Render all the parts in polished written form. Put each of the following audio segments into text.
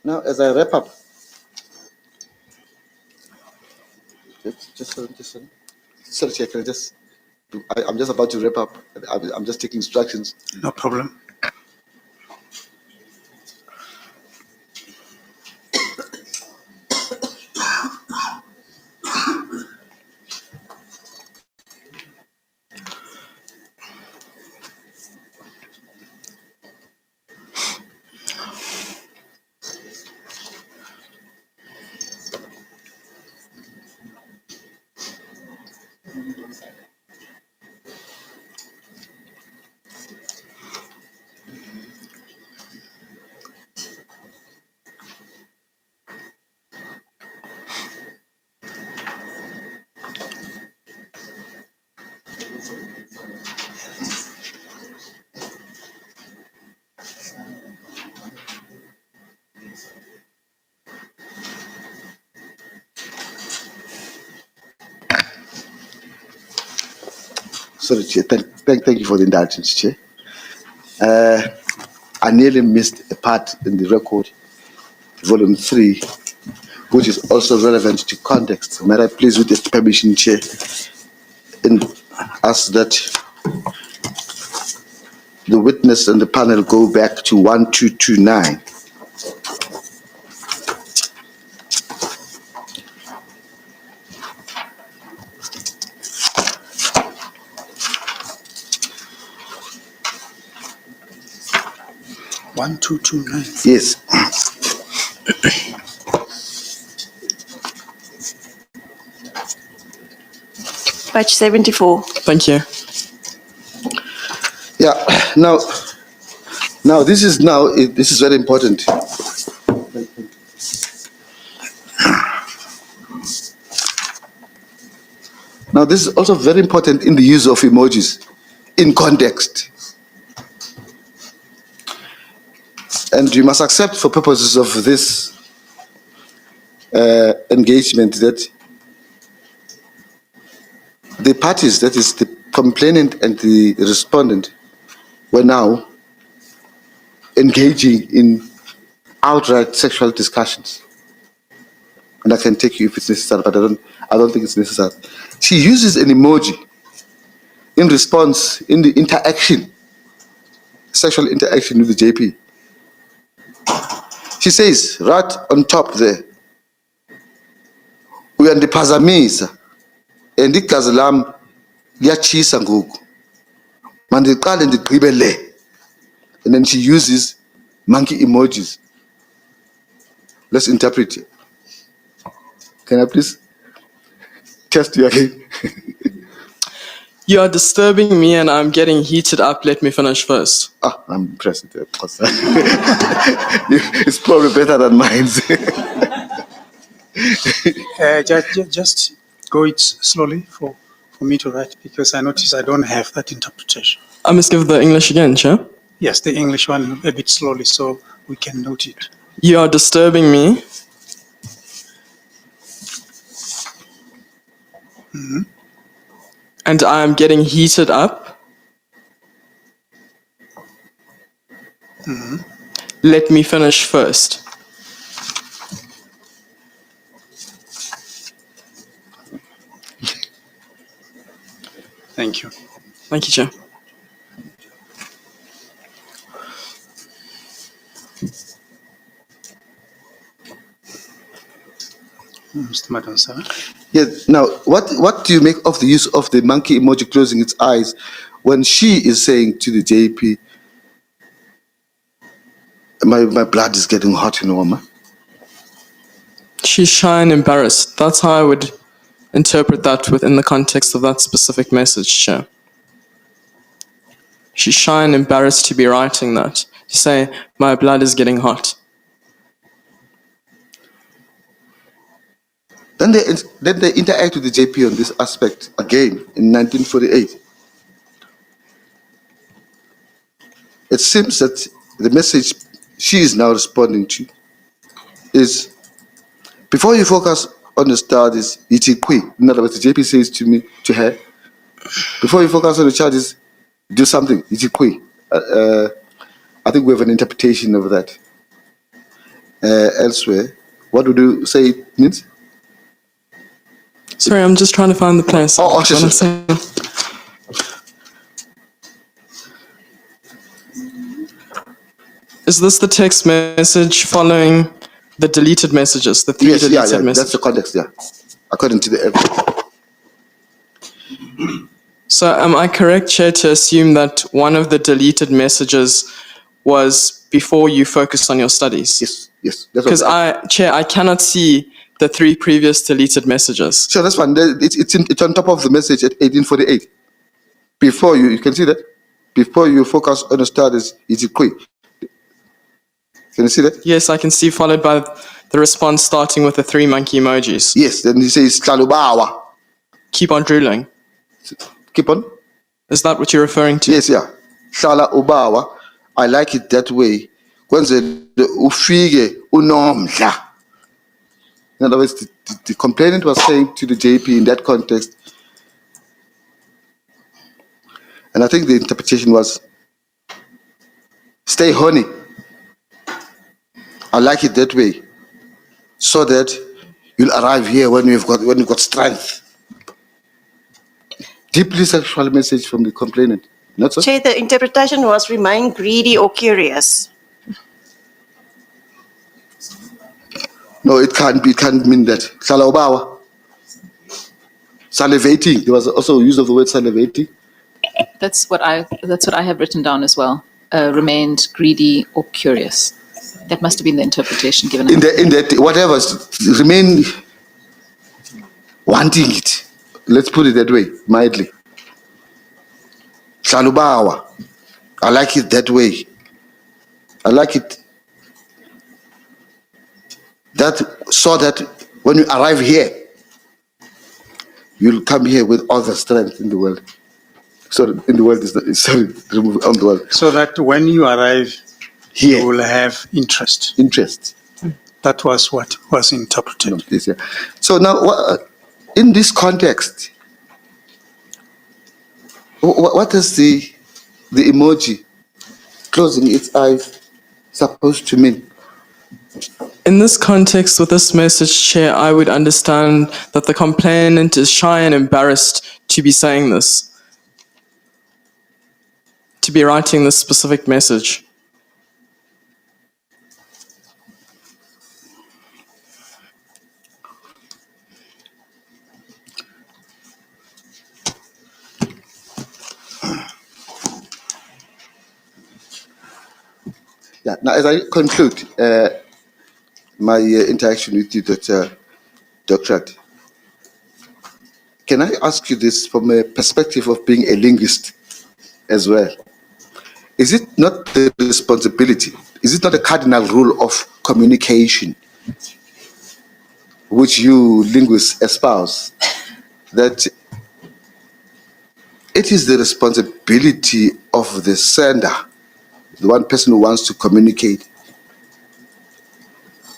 Now, as I wrap up, sorry, Chair, can I just, I'm just about to wrap up. I'm just taking instructions. No problem. Sorry, Chair. Thank you for the indulgence, Chair. I nearly missed a part in the record, volume 3, which is also relevant to context. May I please, with the permission, Chair, and ask that the witness and the panel go back to 1229. One, two, two, nine. Yes. Page 74. Thank you. Yeah. Now this is very important. Now this is also very important in the use of emojis in context. And you must accept for purposes of this engagement that the parties, that is the complainant and the respondent, were now engaging in outright sexual discussions. And I can take you if it's necessary, but I don't think it's necessary. She uses an emoji in response, in the interaction, sexual interaction with the JP. She says, right on top there, uyandiphazamisa and igazi lam liyatshisa ngoku mandiqale ndigqibe le. And then she uses monkey emojis. Let's interpret it. Can I please test you again? You are disturbing me and I'm getting heated up. Let me finish first. I'm impressed. It's probably better than mine. Just go it slowly for me to write, because I notice I don't have that interpretation. I must give the English again, Chair. Yes, the English one a bit slowly so we can note it. You are disturbing me. Mm-hmm. And I am getting heated up. Mm-hmm. Let me finish first. Thank you. Thank you, Chair. Mr. Madonsela. Yes. Now, what do you make of the use of the monkey emoji closing its eyes when she is saying to the JP, my blood is getting hot, Mama? She's shy and embarrassed. That's how I would interpret that within the context of that specific message, Chair. She's shy and embarrassed to be writing that. To say, my blood is getting hot. Then they interact with the JP on this aspect again in 1948. It seems that the message she is now responding to is, before you focus on the studies, in other words, the JP says to her, before you focus on the charges, do something, I think we have an interpretation of that. elsewhere. What would you say it means? Sorry, I'm just trying to find the place. Oh, What sure. I'm saying. Is this the text message following the deleted messages, the three Yes, deleted yeah. messages? That's the context, yeah. According to the evidence. So am I correct, Chair, to assume that one of the deleted messages was before you focused on your studies? Yes. That's Because what Chair, I cannot see the three previous deleted messages. Sure, that's fine. It's on top of the message at 1848. Before you can see that? Before you focus on the studies, it's a quick. Can you see that? Yes, I can see, followed by the response starting with the three monkey emojis. Yes, then he says, Tlalubawa. Keep on drooling. Keep on. Is that what you're referring to? Yes, yeah. Hlala ubawa. I like it that way. Kwenzele ufike unomdla. In other words, the complainant was saying to the JP in that context, and I think the interpretation was, stay horny. I like it that way, so that you'll arrive here when you've got strength. Deeply sexual message from the complainant. Not so? Chair, the interpretation was remain greedy or curious. No, it can't be. It can't mean that. Hlala salivating. There was also use of the word salivating. That's what I have written down as well. Remained greedy or curious. That must have been the interpretation given. In that whatever, remain wanting it. Let's put it that way, mildly. Shalubawa. I like it that way. I like it so that when you arrive here, you'll come here with all the strength in the world. Sorry, in the world is sorry, remove on the world. So that when you arrive, Here, you will have interest. interest. That was what was interpreted. No, please, yeah. So now, in this context, what is the emoji closing its eyes supposed to mean? In this context, with this message, Chair, I would understand that the complainant is shy and embarrassed to be saying this, to be writing this specific message. Yeah. Now, as I conclude my interaction with you, Dr. Can I ask you this from a perspective of being a linguist as well? Is it not the responsibility, is it not a cardinal rule of communication, which you linguists espouse, that it is the responsibility of the sender, the one person who wants to communicate,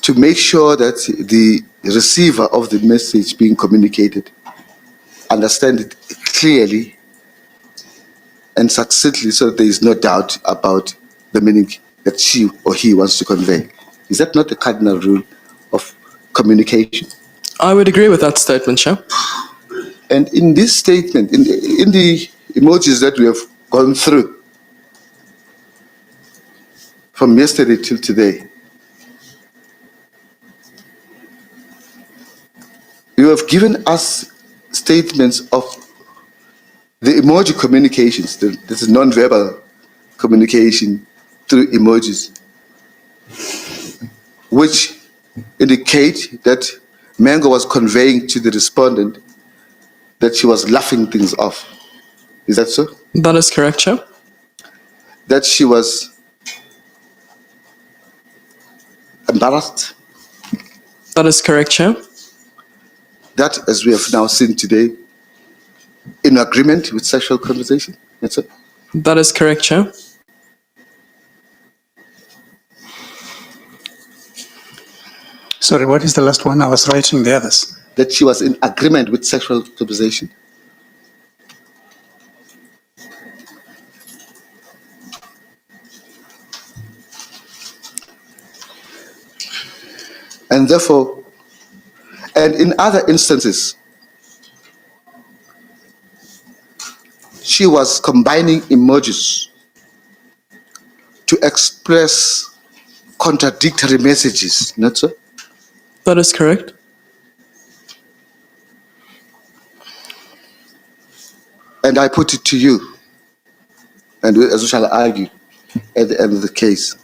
to make sure that the receiver of the message being communicated understand it clearly and succinctly, so that there is no doubt about the meaning that she or he wants to convey. Is that not the cardinal rule of communication? I would agree with that statement, Chair. And in this statement, in the emojis that we have gone through from yesterday till today, you have given us statements of the emoji communications, this is non-verbal communication through emojis, which indicate that Mengo was conveying to the respondent that she was laughing things off. Is that so? That is correct, Chair. That she was embarrassed. That is correct, Chair. That, as we have now seen today, in agreement with sexual conversation. That's it. That is correct, Chair. Sorry, what is the last one? I was writing the others. That she was in agreement with sexual conversation. And therefore, and in other instances, she was combining emojis to express contradictory messages, not so? That is correct. And I put it to you, and as we shall argue at the end of the case,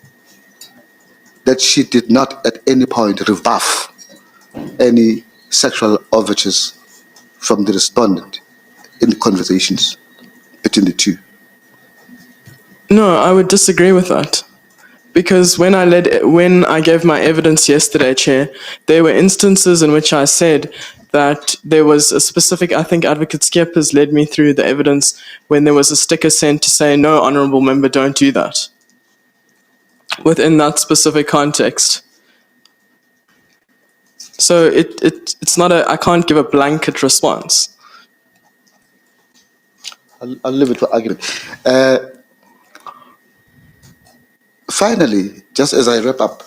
that she did not at any point rebuff any sexual overtures from the respondent in the conversations between the two. No, I would disagree with that. Because when I gave my evidence yesterday, Chair, there were instances in which I said that there was a specific, I think Advocate Skip has led me through the evidence when there was a sticker sent to say, no, honourable member, don't do that. Within that specific context. So it's not I can't give a blanket response. I'll leave it for argument. Finally, just as I wrap up,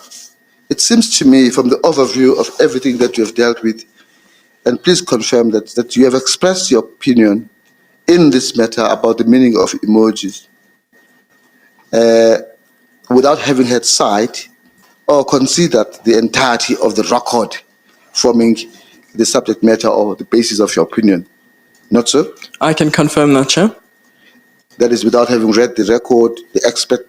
it seems to me from the overview of everything that you have dealt with, and please confirm that you have expressed your opinion in this matter about the meaning of emojis without having had sight or considered the entirety of the record forming the subject matter or the basis of your opinion. Not so? I can confirm that, Chair. That is without having read the record, the expert,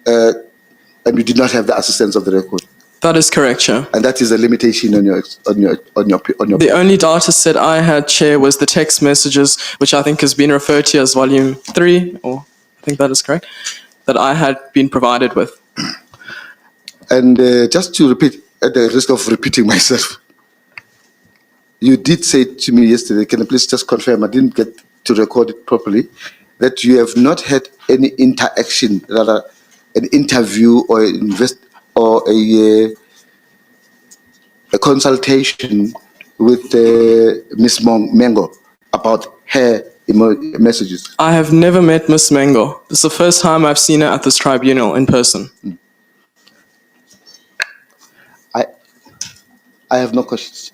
and you did not have the assistance of the record. That is correct, Chair. And that is a limitation on your. The only data set I had, Chair, was the text messages, which I think has been referred to as volume 3, or I think that is correct, that I had been provided with. And just to repeat, at the risk of repeating myself, you did say to me yesterday, can you please just confirm, I didn't get to record it properly, that you have not had any interaction, rather an interview or a consultation with Ms. Mengo about her messages. I have never met Ms. Mengo. This is the first time I've seen her at this tribunal in person. I have no questions.